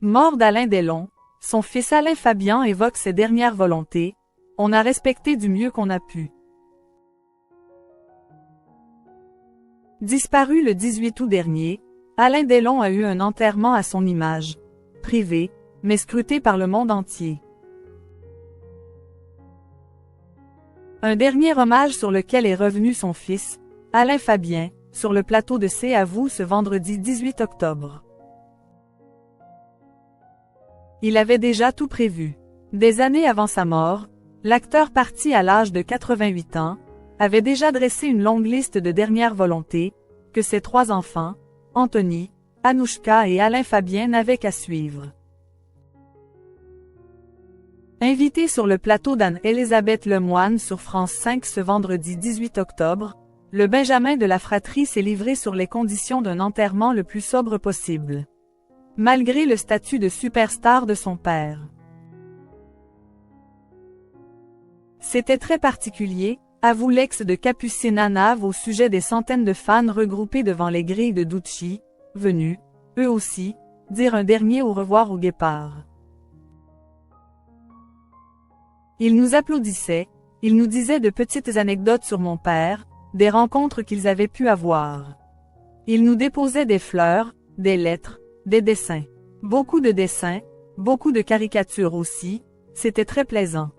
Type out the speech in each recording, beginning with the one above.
Mort d'Alain Delon, son fils Alain Fabian évoque ses dernières volontés. On a respecté du mieux qu'on a pu. Disparu le 18 août dernier, Alain Delon a eu un enterrement à son image, privé, mais scruté par le monde entier. Un dernier hommage sur lequel est revenu son fils, Alain Fabien, sur le plateau de C'est à vous ce vendredi 18 octobre. Il avait déjà tout prévu. Des années avant sa mort, l'acteur parti à l'âge de 88 ans, avait déjà dressé une longue liste de dernières volontés, que ses 3 enfants, Anthony, Anouchka et Alain Fabien n'avaient qu'à suivre. Invité sur le plateau d'Anne-Élisabeth Lemoine sur France 5 ce vendredi 18 octobre, le Benjamin de la fratrie s'est livré sur les conditions d'un enterrement le plus sobre possible. Malgré le statut de superstar de son père. C'était très particulier, avoue l'ex de Capucine Anave au sujet des centaines de fans regroupés devant les grilles de Ducci, venus, eux aussi, dire un dernier au revoir au guépard. Ils nous applaudissaient, ils nous disaient de petites anecdotes sur mon père, des rencontres qu'ils avaient pu avoir. Ils nous déposaient des fleurs, des lettres, des dessins. Beaucoup de dessins, beaucoup de caricatures aussi, c'était très plaisant.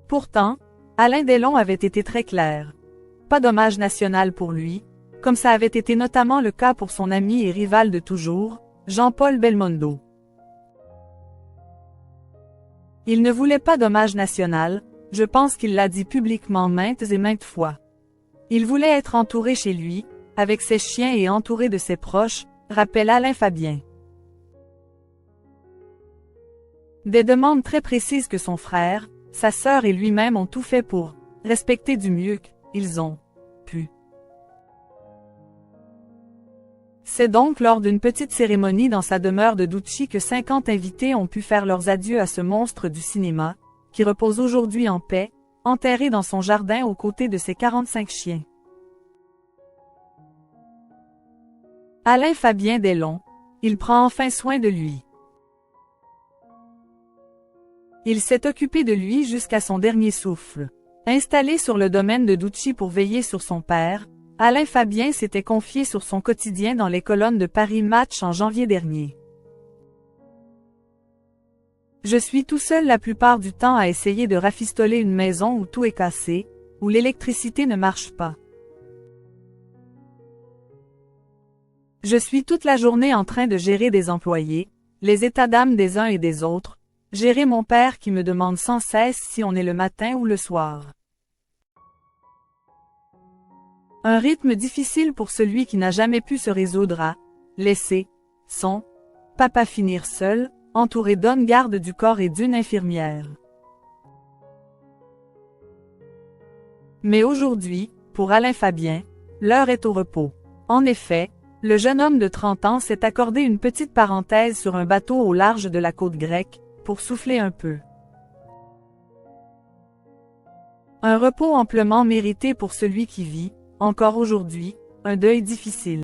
Pourtant, Alain Delon avait été très clair. Pas d'hommage national pour lui, comme ça avait été notamment le cas pour son ami et rival de toujours, Jean-Paul Belmondo. Il ne voulait pas d'hommage national, je pense qu'il l'a dit publiquement maintes et maintes fois. Il voulait être entouré chez lui, avec ses chiens et entouré de ses proches, rappelle Alain Fabien. Des demandes très précises que son frère, sa sœur et lui-même ont tout fait pour respecter du mieux qu'ils ont pu. C'est donc lors d'une petite cérémonie dans sa demeure de Ducci que 50 invités ont pu faire leurs adieux à ce monstre du cinéma, qui repose aujourd'hui en paix, enterré dans son jardin aux côtés de ses 45 chiens. Alain Fabien Delon, il prend enfin soin de lui. Il s'est occupé de lui jusqu'à son dernier souffle. Installé sur le domaine de Ducci pour veiller sur son père, Alain Fabien s'était confié sur son quotidien dans les colonnes de Paris Match en janvier dernier. Je suis tout seul la plupart du temps à essayer de rafistoler une maison où tout est cassé, où l'électricité ne marche pas. Je suis toute la journée en train de gérer des employés, les états d'âme des uns et des autres, gérer mon père qui me demande sans cesse si on est le matin ou le soir. Un rythme difficile pour celui qui n'a jamais pu se résoudre à laisser son papa finir seul, entouré d'un garde du corps et d'une infirmière. Mais aujourd'hui, pour Alain Fabien, l'heure est au repos. En effet, le jeune homme de 30 ans s'est accordé une petite parenthèse sur un bateau au large de la côte grecque, pour souffler un peu. Un repos amplement mérité pour celui qui vit, encore aujourd'hui, un deuil difficile.